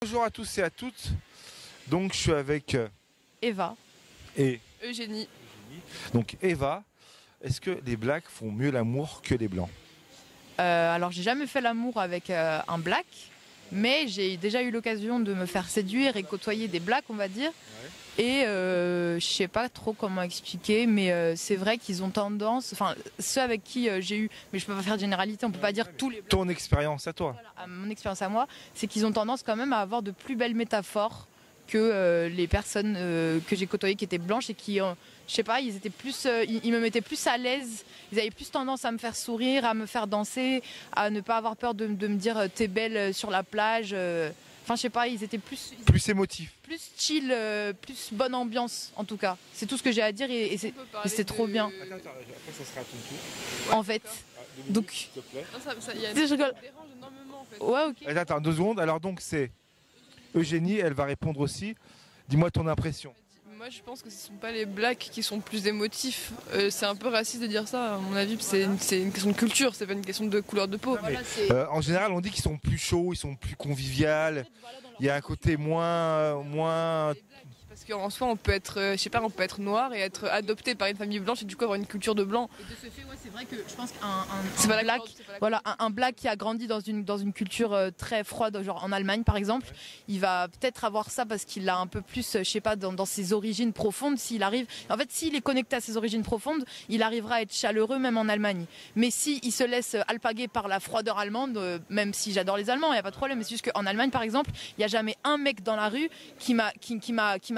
Bonjour à tous et à toutes. Donc je suis avec Eva. et Eugénie. donc Eva. Est-ce que les blacks font mieux l'amour que les blancs? Alors j'ai jamais fait l'amour avec un black, mais j'ai déjà eu l'occasion de me faire séduire et côtoyer des blacks, on va dire. Et je sais pas trop comment expliquer, mais c'est vrai qu'ils ont tendance, enfin ceux avec qui j'ai eu, mais je peux pas faire de généralité, on peut pas dire tous les blacks. Ton expérience à toi? Voilà, à mon expérience à moi, c'est qu'ils ont tendance quand même à avoir de plus belles métaphores que les personnes que j'ai côtoyées qui étaient blanches et qui, je sais pas, ils étaient plus, ils me mettaient plus à l'aise. Ils avaient plus tendance à me faire sourire, à me faire danser, à ne pas avoir peur de me dire t'es belle sur la plage. Enfin, je sais pas, ils étaient plus Émotifs. plus chill, plus bonne ambiance en tout cas. C'est tout ce que j'ai à dire et c'est trop bien. Attends, après ça sera à ton tour. En fait, donc. S'il te plaît. Je rigole. Dérange énormément en fait. Ouais, ok. Attends, 2 secondes. Alors donc c'est Eugénie, elle va répondre aussi. Dis-moi ton impression. Moi je pense que ce ne sont pas les blacks qui sont plus émotifs. C'est un peu raciste de dire ça à mon avis. C'est une question de culture, c'est pas une question de couleur de peau. Voilà, c'est- En général, on dit qu'ils sont plus chauds, ils sont plus conviviaux. Il y a un côté moins. Parce qu'en soi on peut être, je sais pas, on peut être noir et être adopté par une famille blanche et du coup avoir une culture de blanc. Et de ce fait, ouais, c'est vrai que je pense C'est pas la black, couleur- c'est pas la voilà, un black qui a grandi dans une culture très froide, genre en Allemagne par exemple, il va peut-être avoir ça parce qu'il a un peu plus, je sais pas, dans ses origines profondes. S'il arrive, en fait, s'il est connecté à ses origines profondes, il arrivera à être chaleureux même en Allemagne. Mais si il se laisse alpaguer par la froideur allemande, même si j'adore les Allemands, il y a pas de problème. Mais c'est juste qu'en Allemagne, par exemple, il y a jamais un mec dans la rue qui m'a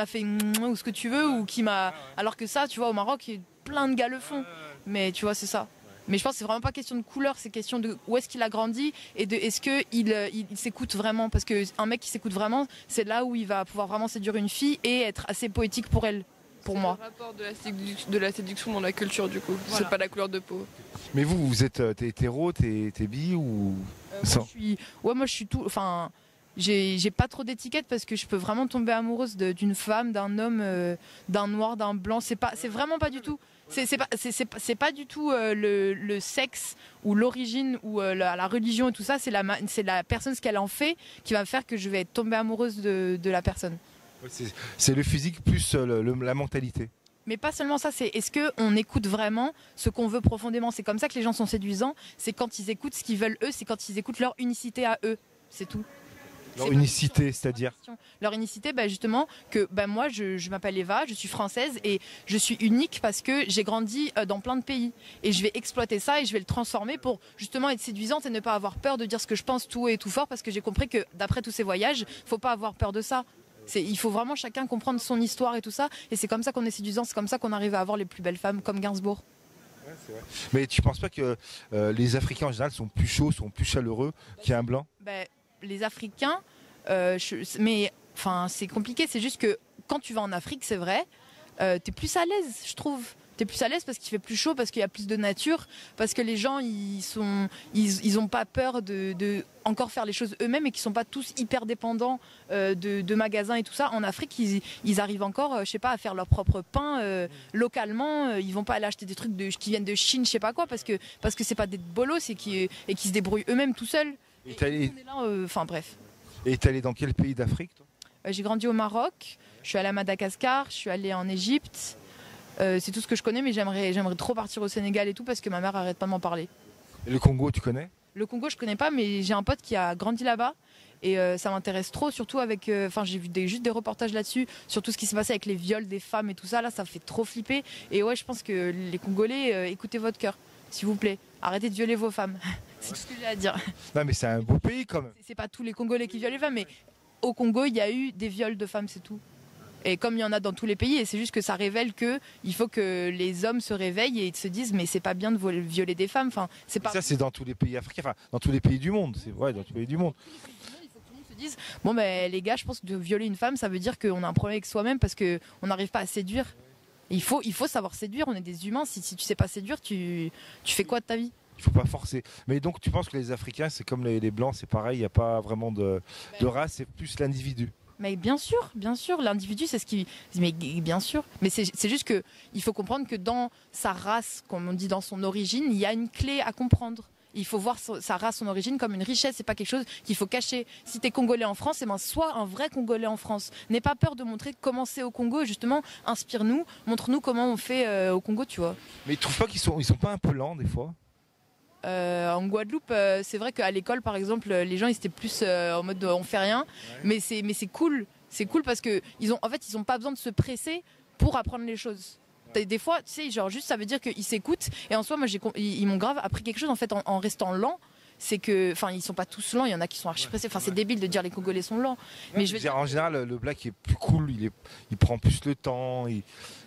fait ou ce que tu veux ou qui m'a, alors que ça, tu vois, au Maroc, il y a plein de gars le font. Mais tu vois, c'est ça. Mais je pense que c'est vraiment pas question de couleur, c'est question de où est-ce qu'il a grandi et de est-ce que il s'écoute vraiment. Parce qu'un mec qui s'écoute vraiment, c'est là où il va pouvoir vraiment séduire une fille et être assez poétique pour elle, pour moi. Le rapport de la séduction dans la culture du coup. Voilà. C'est pas la couleur de peau. Mais vous êtes t'es hétéro, t'es bi ou Moi, moi je suis tout, enfin. J'ai pas trop d'étiquettes parce que je peux vraiment tomber amoureuse d'une femme, d'un homme, d'un noir, d'un blanc. C'est vraiment pas du tout. C'est pas du tout le sexe ou l'origine ou la religion et tout ça. C'est la personne, ce qu'elle en fait, qui va faire que je vais tomber amoureuse de la personne. c'est le physique plus la mentalité. Mais pas seulement ça, c'est est-ce qu'on écoute vraiment ce qu'on veut profondément. C'est comme ça que les gens sont séduisants. C'est quand ils écoutent ce qu'ils veulent eux, c'est quand ils écoutent leur unicité à eux. C'est tout. Leur C'est unicité, c'est-à-dire leur unicité, justement, que moi je m'appelle Eva, je suis française et je suis unique parce que j'ai grandi dans plein de pays. Et je vais exploiter ça et je vais le transformer pour justement être séduisante et ne pas avoir peur de dire ce que je pense tout haut et tout fort parce que j'ai compris que d'après tous ces voyages, faut pas avoir peur de ça. Il faut vraiment chacun comprendre son histoire et tout ça. Et c'est comme ça qu'on est séduisant, c'est comme ça qu'on arrive à avoir les plus belles femmes comme Gainsbourg. Ouais, c'est vrai. Mais tu penses pas que les Africains en général sont plus chauds, sont plus chaleureux qu'un blanc? Les Africains, mais enfin c'est compliqué, c'est juste que quand tu vas en Afrique, c'est vrai, t'es plus à l'aise, je trouve. T'es plus à l'aise parce qu'il fait plus chaud, parce qu'il y a plus de nature, parce que les gens ils ont pas peur de encore faire les choses eux-mêmes et qu'ils sont pas tous hyper dépendants de magasins et tout ça. En Afrique, ils arrivent encore, je sais pas, à faire leur propre pain localement. Ils vont pas aller acheter des trucs qui viennent de Chine, je sais pas quoi, parce que c'est pas des bolos et qui se débrouillent eux-mêmes tout seuls. Et t'es allé, Enfin bref. dans quel pays d'Afrique toi? J'ai grandi au Maroc, je suis allée à Madagascar, je suis allée en Égypte. C'est tout ce que je connais, mais j'aimerais trop partir au Sénégal et tout parce que ma mère arrête pas de m'en parler. Et le Congo, tu connais? Le Congo, je connais pas, mais j'ai un pote qui a grandi là-bas et ça m'intéresse trop, surtout avec. Enfin, j'ai vu juste des reportages là-dessus, sur tout ce qui s'est passé avec les viols des femmes et tout ça. Là, ça fait trop flipper. Et ouais, je pense que les Congolais, écoutez votre cœur, s'il vous plaît. Arrêtez de violer vos femmes. C'est tout ce que j'ai à dire. Non, mais c'est un beau pays quand même. C'est pas tous les Congolais qui violent les femmes, mais au Congo, il y a eu des viols de femmes, c'est tout. Et comme il y en a dans tous les pays, et c'est juste que ça révèle que il faut que les hommes se réveillent et se disent mais c'est pas bien de violer des femmes. Enfin, c'est pas. Ça, c'est dans tous les pays africains, enfin, dans tous les pays du monde. C'est vrai, dans tous les pays du monde. Il faut que tout le monde se dise bon les gars, je pense que de violer une femme, ça veut dire qu'on a un problème avec soi-même parce que on n'arrive pas à séduire. Il faut savoir séduire. On est des humains. Si tu sais pas séduire, tu fais quoi de ta vie? Il faut pas forcer. Mais donc, tu penses que les Africains, c'est comme les Blancs, c'est pareil, il n'y a pas vraiment de race, c'est plus l'individu. Mais bien sûr, l'individu, c'est ce qui. Mais bien sûr. Mais c'est juste que il faut comprendre que dans sa race, comme on dit dans son origine, il y a une clé à comprendre. Il faut voir sa race, son origine comme une richesse, c'est pas quelque chose qu'il faut cacher. Si tu es congolais en France, sois un vrai congolais en France. N'aie pas peur de montrer comment c'est au Congo, justement, inspire-nous, montre-nous comment on fait au Congo, tu vois. Mais tu trouves pas qu'ils sont pas un peu lents des fois? En Guadeloupe, c'est vrai qu'à l'école, par exemple, les gens ils étaient plus en mode on fait rien, mais c'est cool. C'est cool parce que ils ont pas besoin de se presser pour apprendre les choses. Des fois, tu sais, genre juste ça veut dire qu'ils s'écoutent. Et en soi, moi, ils m'ont grave appris quelque chose en fait en restant lents. C'est que, enfin, ils sont pas tous lents. Il y en a qui sont archi pressés. Enfin, c'est débile de dire les Congolais sont lents. Mais je veux dire, en général, le black est plus cool. Il prend plus le temps.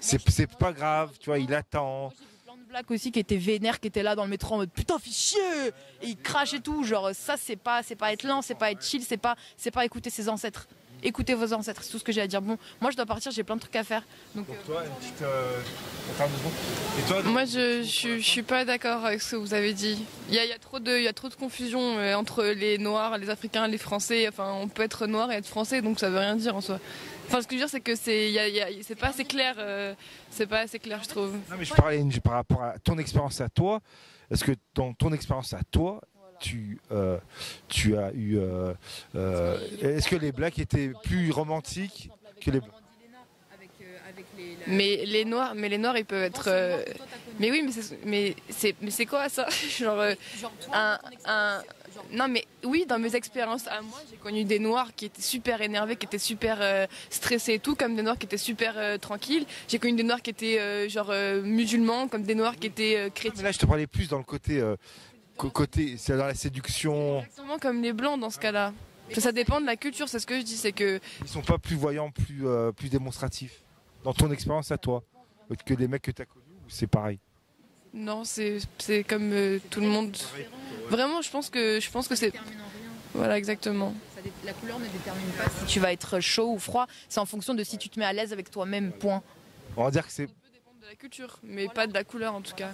C'est pas grave, tu vois. Il attend. Moi, j'ai vu plein de blacks aussi qui étaient vénères, qui étaient là dans le métro en mode putain, fais chier. Et ils crachent et tout. Genre ça, c'est pas être lent, c'est pas être chill, c'est pas écouter ses ancêtres. Écoutez vos ancêtres, c'est tout ce que j'ai à dire. Bon, moi je dois partir, j'ai plein de trucs à faire. Donc, pour toi, une petite. Attends 2 secondes. Et toi, Moi, je suis pas d'accord avec ce que vous avez dit. Il y a trop de confusion entre les Noirs, les Africains, les Français. Enfin, on peut être noir et être français, donc ça veut rien dire en soi. Enfin, ce que je veux dire, c'est que c'est pas assez clair. C'est pas assez clair, je trouve. Non, mais je parlais par rapport à ton expérience à toi. Est-ce que dans ton expérience à toi, tu as eu. Est-ce que les blacks étaient plus romantiques que les blancs? Mais les noirs, ils peuvent être. Mais oui, mais c'est quoi ça? Genre non, mais oui, dans mes expériences à moi, j'ai connu des noirs qui étaient super énervés, qui étaient super stressés et tout, comme des noirs qui étaient super tranquilles. J'ai connu des noirs qui étaient musulmans, comme des noirs qui étaient chrétiens. Mais là, je te parlais plus dans le côté. C'est dans la séduction. Exactement comme les blancs dans ce cas-là. Ça dépend de la culture, c'est ce que je dis, c'est que. Ils sont pas plus voyants, plus démonstratifs. Dans ton expérience à toi, que les mecs que tu as connus, ou c'est pareil? Non, c'est comme tout le monde. Vraiment, je pense que c'est. Voilà, exactement. La couleur ne détermine pas si tu vas être chaud ou froid. C'est en fonction de si tu te mets à l'aise avec toi-même. Point. On va dire que c'est. Ça peut dépendre de la culture, mais pas de la couleur en tout cas.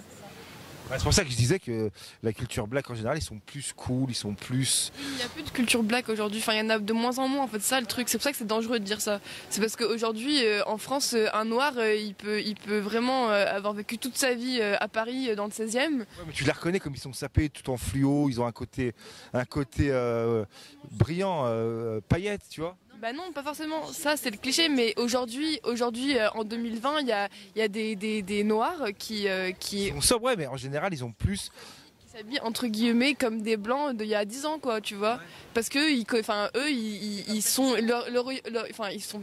C'est pour ça que je disais que la culture black en général, ils sont plus cool, ils sont plus. Il n'y a plus de culture black aujourd'hui, enfin il y en a de moins en moins en fait, ça le truc, c'est pour ça que c'est dangereux de dire ça. C'est parce qu'aujourd'hui en France, un noir il peut vraiment avoir vécu toute sa vie à Paris dans le 16e. Ouais, mais tu les reconnais comme ils sont sapés tout en fluo, ils ont un côté brillant, paillettes, tu vois. Bah non, pas forcément, ça c'est le cliché, mais aujourd'hui en 2020, il y a des noirs qui Ils sont sobres, ouais, mais en général, ils ont plus. s'habillent entre guillemets comme des blancs d'il y a 10 ans quoi, tu vois, parce que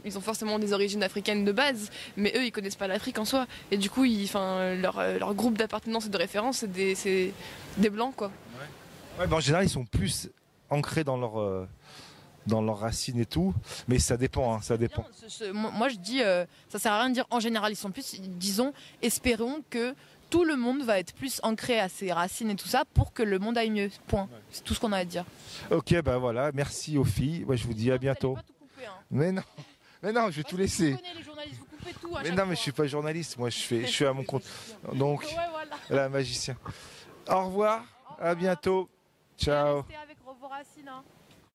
ils ont forcément des origines africaines de base, mais eux ils connaissent pas l'Afrique en soi, et du coup leur groupe d'appartenance et de référence c'est des blancs quoi. Ouais, mais en général, ils sont plus ancrés dans leurs racines et tout, mais ça dépend, hein, ça dépend. Moi je dis, ça sert à rien de dire en général ils sont plus, disons, espérons que tout le monde va être plus ancré à ses racines et tout ça pour que le monde aille mieux. Point. Ouais. C'est tout ce qu'on a à dire. Ok, ben voilà, merci aux filles. Ouais, je vous dis à bientôt. Pas tout couper, hein. Mais non, je vais tout laisser. Je connais les journalistes, vous coupez tout. Mais non, mais je suis pas journaliste, moi je suis à mon compte. Donc, ouais, voilà. Là, magicien. Au revoir, à bientôt. Ciao. Restez avec vos racines. Hein.